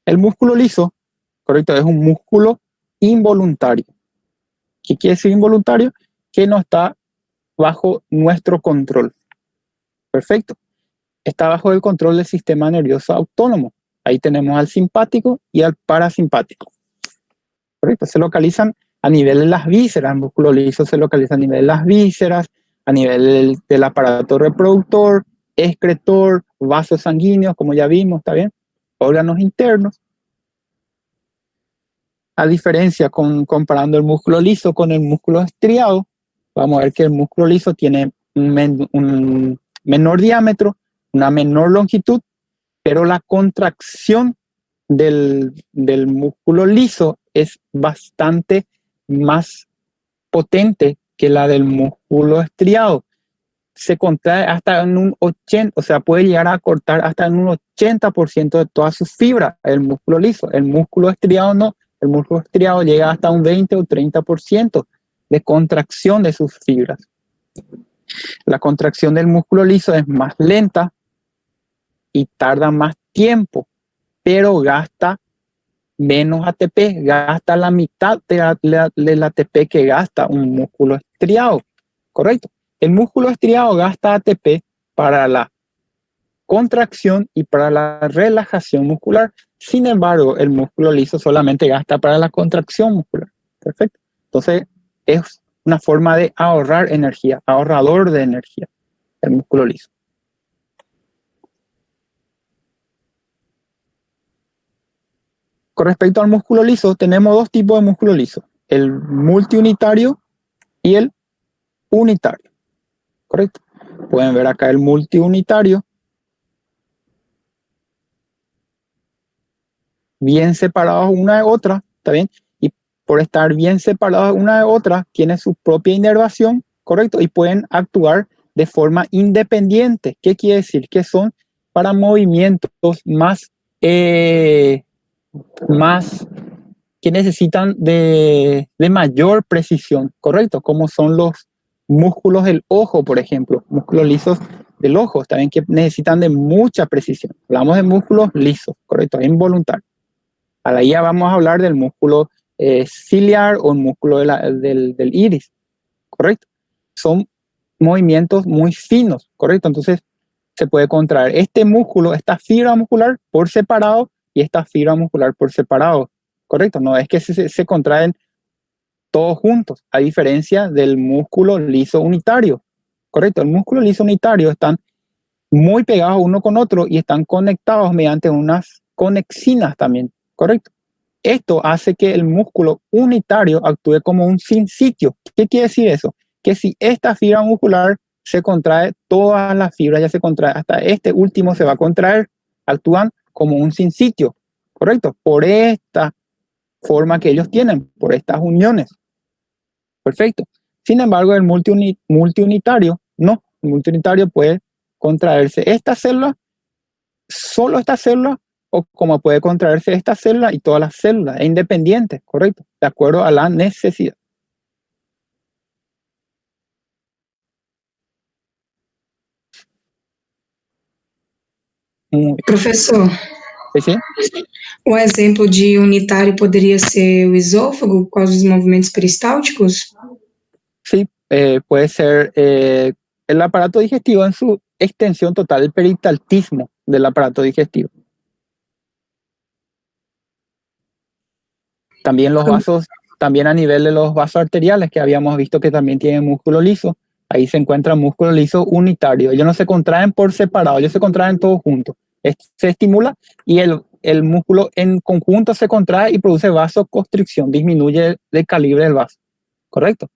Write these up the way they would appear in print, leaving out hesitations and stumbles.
El músculo liso, correcto, es un músculo involuntario. ¿Qué quiere decir involuntario? Que no está bajo nuestro control. Perfecto. Está bajo el control del sistema nervioso autónomo. Ahí tenemos al simpático y al parasimpático. Correcto. Se localizan a nivel de las vísceras. El músculo liso se localiza a nivel de las vísceras, a nivel del aparato reproductor, excretor, vasos sanguíneos, como ya vimos, ¿está bien? Órganos internos. A diferencia, comparando el músculo liso con el músculo estriado, vamos a ver que el músculo liso tiene un menor diámetro, una menor longitud, pero la contracción del músculo liso es bastante más potente que la del músculo estriado. Se contrae hasta en un 80%, o sea, puede llegar a cortar hasta en un 80% de todas sus fibras, el músculo liso. El músculo estriado no. El músculo estriado llega hasta un 20 o 30% de contracción de sus fibras. La contracción del músculo liso es más lenta y tarda más tiempo, pero gasta menos ATP, gasta la mitad del ATP que gasta un músculo estriado. ¿Correcto? El músculo estriado gasta ATP para la contracción y para la relajación muscular. Sin embargo, el músculo liso solamente gasta para la contracción muscular. Perfecto. Entonces, es una forma de ahorrar energía, ahorrador de energía, el músculo liso. Con respecto al músculo liso, tenemos dos tipos de músculo liso, el multiunitario y el unitario. ¿Correcto? Pueden ver acá el multiunitario, bien separados una de otra, ¿está bien? Y por estar bien separados una de otra, tienen su propia inervación, ¿correcto? Y pueden actuar de forma independiente. ¿Qué quiere decir? Que son para movimientos más que necesitan de mayor precisión, ¿correcto? Como son los músculos del ojo, por ejemplo, músculos lisos del ojo, también que necesitan de mucha precisión. Hablamos de músculos lisos, ¿correcto? Involuntarios. Ahora ya vamos a hablar del músculo ciliar o el músculo del iris, ¿correcto? Son movimientos muy finos, ¿correcto? Entonces se puede contraer este músculo, esta fibra muscular por separado y esta fibra muscular por separado, ¿correcto? No es que se contraen todos juntos, a diferencia del músculo liso unitario, ¿correcto? El músculo liso unitario están muy pegados uno con otro y están conectados mediante unas conexinas también, ¿correcto? Esto hace que el músculo unitario actúe como un sinsitio. ¿Qué quiere decir eso? Que si esta fibra muscular se contrae, todas las fibras ya se contraen, hasta este último se va a contraer, actúan como un sinsitio, ¿correcto? Por esta forma que ellos tienen, por estas uniones. Perfecto. Sin embargo, el multiunitario, no. El multiunitario puede contraerse esta célula, solo esta célula, o como puede contraerse esta célula y todas las células, es independiente, correcto, de acuerdo a la necesidad. Professor, ¿Sí? um exemplo de unitário poderia ser o esôfago, por causa dos movimentos peristálticos? Sí, puede ser el aparato digestivo en su extensión total, el peristaltismo del aparato digestivo. También los vasos, también a nivel de los vasos arteriales, que habíamos visto que también tienen músculo liso. Ahí se encuentra músculo liso unitario. Ellos no se contraen por separado, ellos se contraen todos juntos. Se estimula y el músculo en conjunto se contrae y produce vasoconstricción, disminuye el calibre del vaso. ¿Correcto?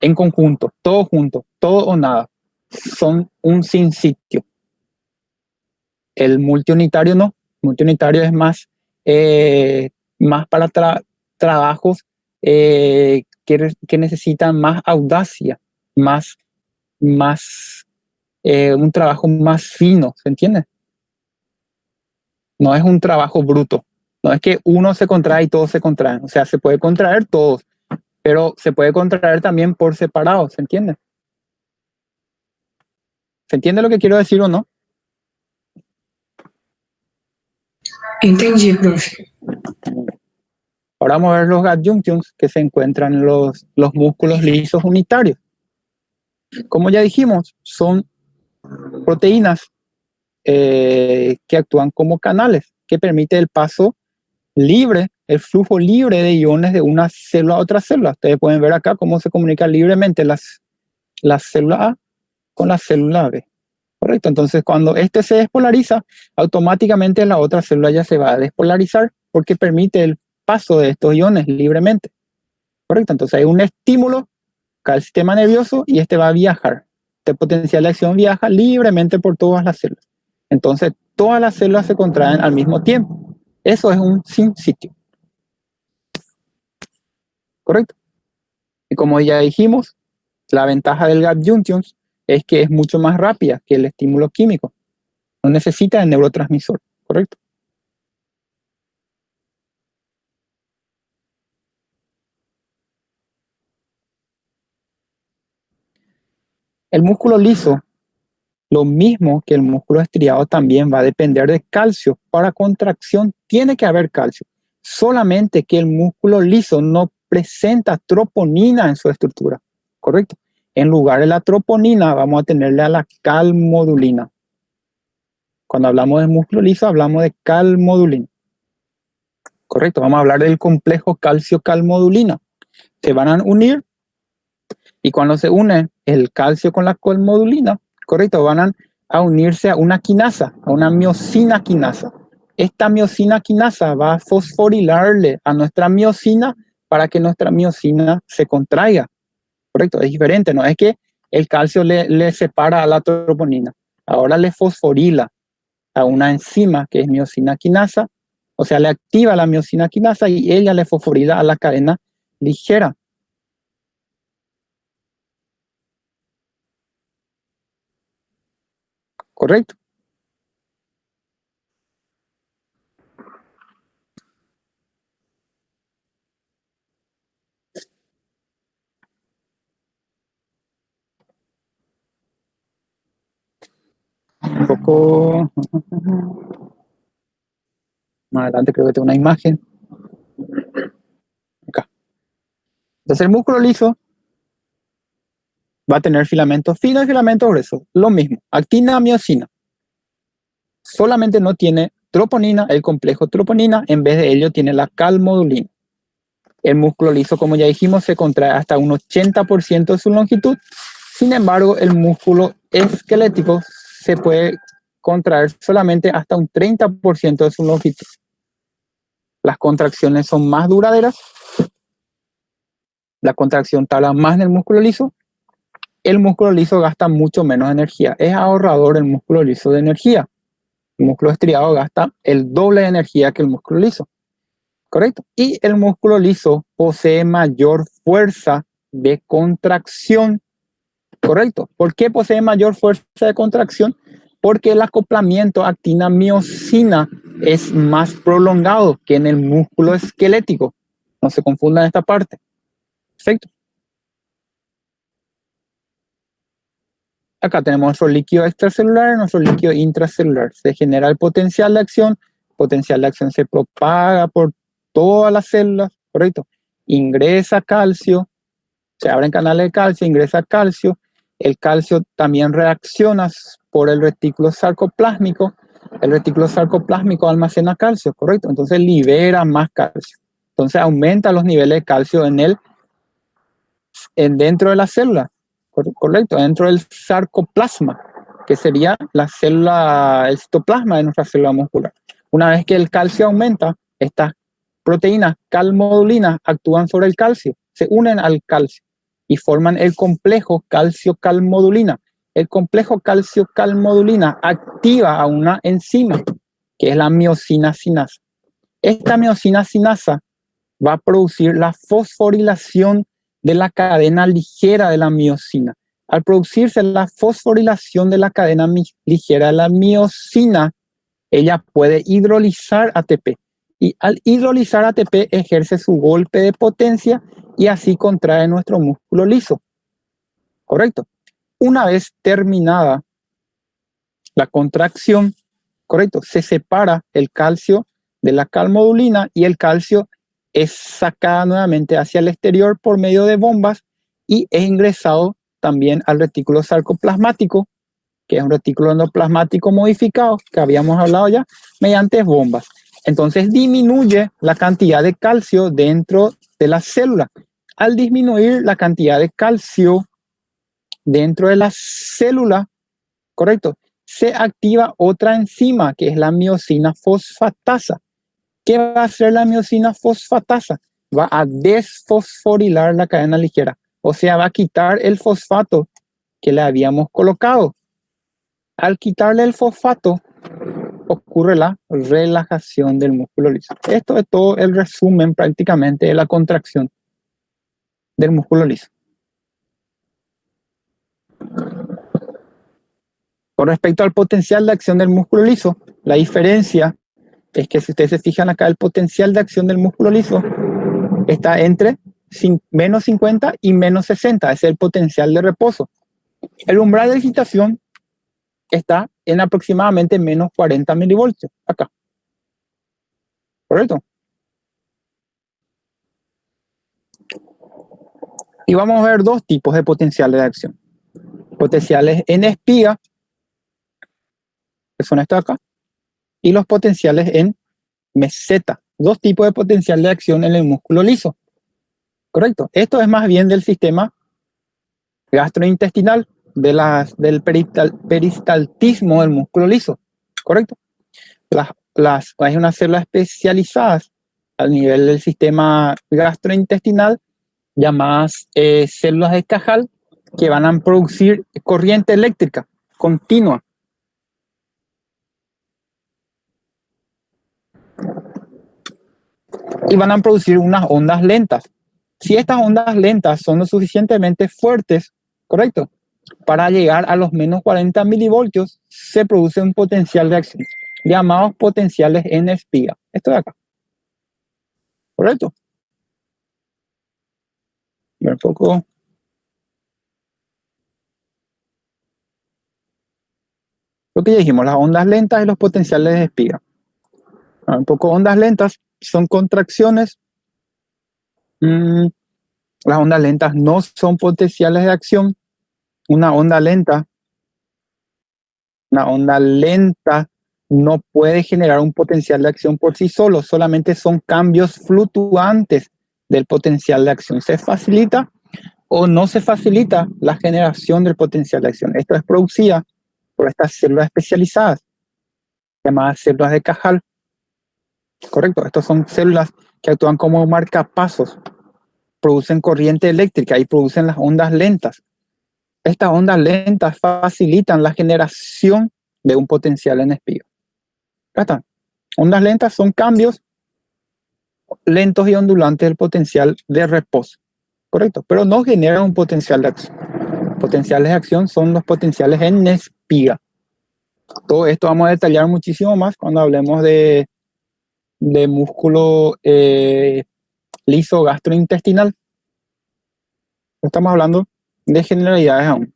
En conjunto, todos juntos, todo o nada. Son un sinsitio. El multiunitario no. El multiunitario es más para trabajos que necesitan más audacia, un trabajo más fino, ¿se entiende? No es un trabajo bruto, no es que uno se contrae y todos se contraen, o sea, se puede contraer todos, pero se puede contraer también por separado, ¿se entiende? ¿Se entiende lo que quiero decir o no? Entendi, profe. Ahora vamos a ver los gut junctions que se encuentran en los músculos lisos unitarios. Como ya dijimos, son proteínas que actúan como canales, que permite el paso libre, el flujo libre de iones de una célula a otra célula. Ustedes pueden ver acá cómo se comunica libremente la célula A con la célula B. Correcto. Entonces, cuando este se despolariza, automáticamente la otra célula ya se va a despolarizar porque permite el paso de estos iones libremente. Correcto. Entonces, hay un estímulo al sistema nervioso y este va a viajar. Este potencial de acción viaja libremente por todas las células. Entonces, todas las células se contraen al mismo tiempo. Eso es un sin sitio. ¿Correcto? Y como ya dijimos, la ventaja del gap junctions es que es mucho más rápida que el estímulo químico. No necesita el neurotransmisor. ¿Correcto? El músculo liso, lo mismo que el músculo estriado, también va a depender de calcio. Para contracción tiene que haber calcio. Solamente que el músculo liso no presenta troponina en su estructura. ¿Correcto? En lugar de la troponina vamos a tenerle a la calmodulina. Cuando hablamos de músculo liso hablamos de calmodulina. Correcto, vamos a hablar del complejo calcio-calmodulina. Se van a unir y cuando se une el calcio con la calmodulina, correcto, van a unirse a una quinasa, a una miosina quinasa. Esta miosina quinasa va a fosforilarle a nuestra miosina para que nuestra miosina se contraiga. Correcto, es diferente, no es que el calcio le separa a la troponina, ahora le fosforila a una enzima que es miosina quinasa, o sea, le activa la miosina quinasa y ella le fosforila a la cadena ligera. ¿Correcto? Un poco más adelante creo que tengo una imagen. Acá. Entonces el músculo liso va a tener filamentos finos y filamentos gruesos. Lo mismo, actina, miosina. Solamente no tiene troponina, el complejo troponina, en vez de ello tiene la calmodulina. El músculo liso, como ya dijimos, se contrae hasta un 80% de su longitud. Sin embargo, el músculo esquelético se puede contraer solamente hasta un 30% de su longitud. Las contracciones son más duraderas. La contracción tarda más en el músculo liso. El músculo liso gasta mucho menos energía. Es ahorrador el músculo liso de energía. El músculo estriado gasta el doble de energía que el músculo liso. ¿Correcto? Y el músculo liso posee mayor fuerza de contracción. ¿Correcto? ¿Por qué posee mayor fuerza de contracción? Porque el acoplamiento actina-miosina es más prolongado que en el músculo esquelético. No se confundan esta parte. Perfecto. Acá tenemos nuestro líquido extracelular y nuestro líquido intracelular. Se genera el potencial de acción. El potencial de acción se propaga por todas las células, ¿correcto? Ingresa calcio, se abren canales de calcio, ingresa calcio. El calcio también reacciona por el retículo sarcoplásmico. El retículo sarcoplásmico almacena calcio, ¿correcto? Entonces libera más calcio. Entonces aumenta los niveles de calcio dentro de la célula. Correcto, dentro del sarcoplasma, que sería la célula, el citoplasma de nuestra célula muscular. Una vez que el calcio aumenta, estas proteínas calmodulinas actúan sobre el calcio, se unen al calcio y forman el complejo calcio-calmodulina. El complejo calcio-calmodulina activa a una enzima, que es la miosina sinasa. Esta miosina sinasa va a producir la fosforilación de la cadena ligera de la miosina. Al producirse la fosforilación de la cadena ligera de la miosina, ella puede hidrolizar ATP. Y al hidrolizar ATP ejerce su golpe de potencia y así contrae nuestro músculo liso. ¿Correcto? Una vez terminada la contracción, correcto, se separa el calcio de la calmodulina y el calcio es sacada nuevamente hacia el exterior por medio de bombas y es ingresado también al retículo sarcoplasmático, que es un retículo endoplasmático modificado, que habíamos hablado ya, mediante bombas. Entonces disminuye la cantidad de calcio dentro de la célula. Al disminuir la cantidad de calcio dentro de la célula, correcto, se activa otra enzima que es la miosina fosfatasa. ¿Qué va a hacer la miosina fosfatasa? Va a desfosforilar la cadena ligera, o sea, va a quitar el fosfato que le habíamos colocado. Al quitarle el fosfato, ocurre la relajación del músculo liso. Esto es todo el resumen prácticamente de la contracción del músculo liso. Con respecto al potencial de acción del músculo liso, la diferencia es que si ustedes se fijan acá, el potencial de acción del músculo liso está entre menos 50 y menos 60, ese es el potencial de reposo. El umbral de excitación está en aproximadamente menos 40 milivoltios, acá. ¿Correcto? Y vamos a ver dos tipos de potenciales de acción. Potenciales en espiga, que son estos acá, y los potenciales en meseta. Dos tipos de potencial de acción en el músculo liso. Correcto. Esto es más bien del sistema gastrointestinal, del peristaltismo del músculo liso. Correcto. Hay unas células especializadas a nivel del sistema gastrointestinal llamadas células de Cajal que van a producir corriente eléctrica continua. Y van a producir unas ondas lentas. Si estas ondas lentas son lo suficientemente fuertes, correcto, para llegar a los menos 40 milivoltios, se produce un potencial de acción, llamados potenciales en espiga. Esto de acá. ¿Correcto? Un poco. Lo que ya dijimos, las ondas lentas y los potenciales de espiga. Un poco ondas lentas son contracciones. Las ondas lentas no son potenciales de acción. Una onda lenta no puede generar un potencial de acción por sí solo, solamente son cambios fluctuantes del potencial de acción. Se facilita o no se facilita la generación del potencial de acción. Esto es producida por estas células especializadas, llamadas células de Cajal. Correcto, estas son células que actúan como marcapasos, producen corriente eléctrica y producen las ondas lentas. Estas ondas lentas facilitan la generación de un potencial en espiga. Acá están. Ondas lentas son cambios lentos y ondulantes del potencial de reposo. Correcto, pero no generan un potencial de acción. Potenciales de acción son los potenciales en espiga. Todo esto vamos a detallar muchísimo más cuando hablemos de músculo liso gastrointestinal. Estamos hablando de generalidades aún.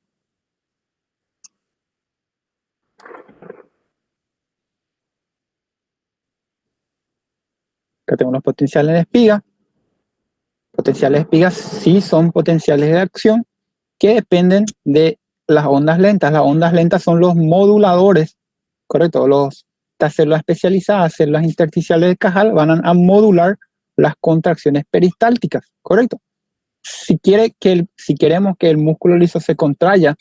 Acá tenemos los potenciales en espiga. Potenciales de espiga sí son potenciales de acción que dependen de las ondas lentas. Las ondas lentas son los moduladores, correcto. Estas células especializadas, células intersticiales de Cajal, van a modular las contracciones peristálticas, correcto. Si queremos que el músculo liso se contraya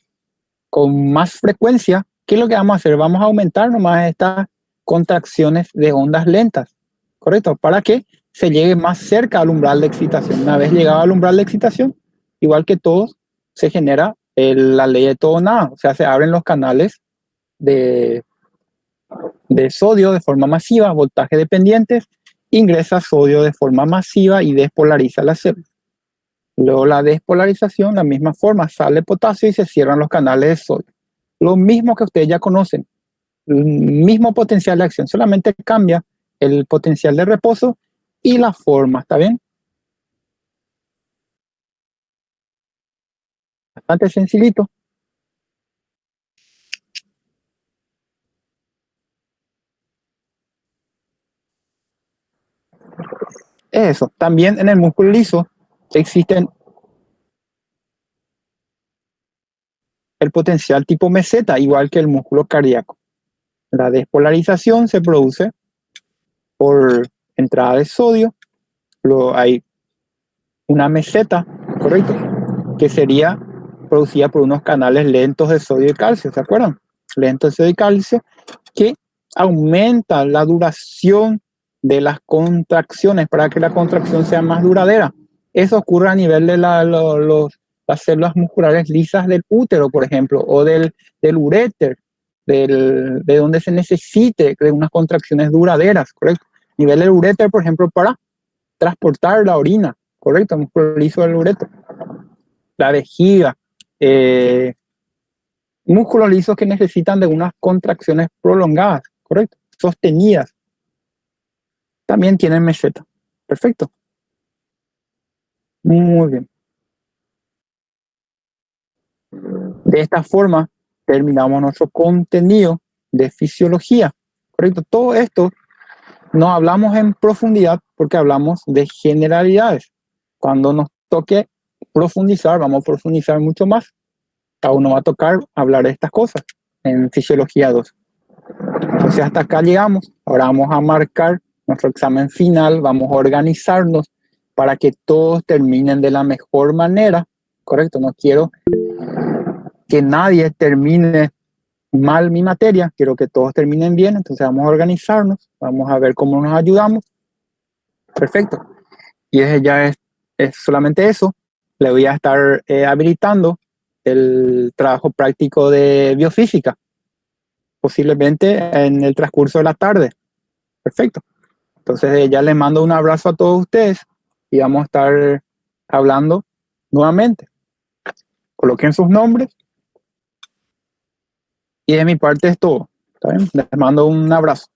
con más frecuencia, ¿qué es lo que vamos a hacer? Vamos a aumentar nomás estas contracciones de ondas lentas, correcto, para que se llegue más cerca al umbral de excitación. Una vez llegado al umbral de excitación, igual que todos, se genera la ley de todo o nada, o sea, se abren los canales de sodio de forma masiva, voltaje dependientes, ingresa sodio de forma masiva y despolariza la célula. Luego la despolarización, la misma forma, sale potasio y se cierran los canales de sodio. Lo mismo que ustedes ya conocen, el mismo potencial de acción, solamente cambia el potencial de reposo y la forma, ¿está bien? Bastante sencillito. es eso? También en el músculo liso existen el potencial tipo meseta, igual que el músculo cardíaco. La despolarización se produce por entrada de sodio, luego hay una meseta, correcto, que sería producida por unos canales lentos de sodio y calcio, ¿se acuerdan? Lentos de sodio y calcio, que aumenta la duración de las contracciones para que la contracción sea más duradera. Eso ocurre a nivel de las células musculares lisas del útero, por ejemplo, o del uréter, de donde se necesite de unas contracciones duraderas, ¿correcto? A nivel del uréter, por ejemplo, para transportar la orina, ¿correcto? El músculo liso del uréter. La vejiga, músculos lisos que necesitan de unas contracciones prolongadas, ¿correcto? Sostenidas. También tienen meseta. Perfecto. Muy bien. De esta forma, terminamos nuestro contenido de fisiología, ¿correcto? Todo esto no hablamos en profundidad porque hablamos de generalidades. Cuando nos toque profundizar, vamos a profundizar mucho más. A uno va a tocar hablar de estas cosas en Fisiología 2. Entonces hasta acá llegamos. Ahora vamos a marcar nuestro examen final, vamos a organizarnos para que todos terminen de la mejor manera, ¿correcto? No quiero que nadie termine mal mi materia, quiero que todos terminen bien, entonces vamos a organizarnos, vamos a ver cómo nos ayudamos. Perfecto. Y ese ya es solamente eso. Le voy a estar habilitando el trabajo práctico de biofísica, posiblemente en el transcurso de la tarde. Perfecto. Entonces ya les mando un abrazo a todos ustedes y vamos a estar hablando nuevamente. Coloquen sus nombres y de mi parte es todo. ¿Está bien? Les mando un abrazo.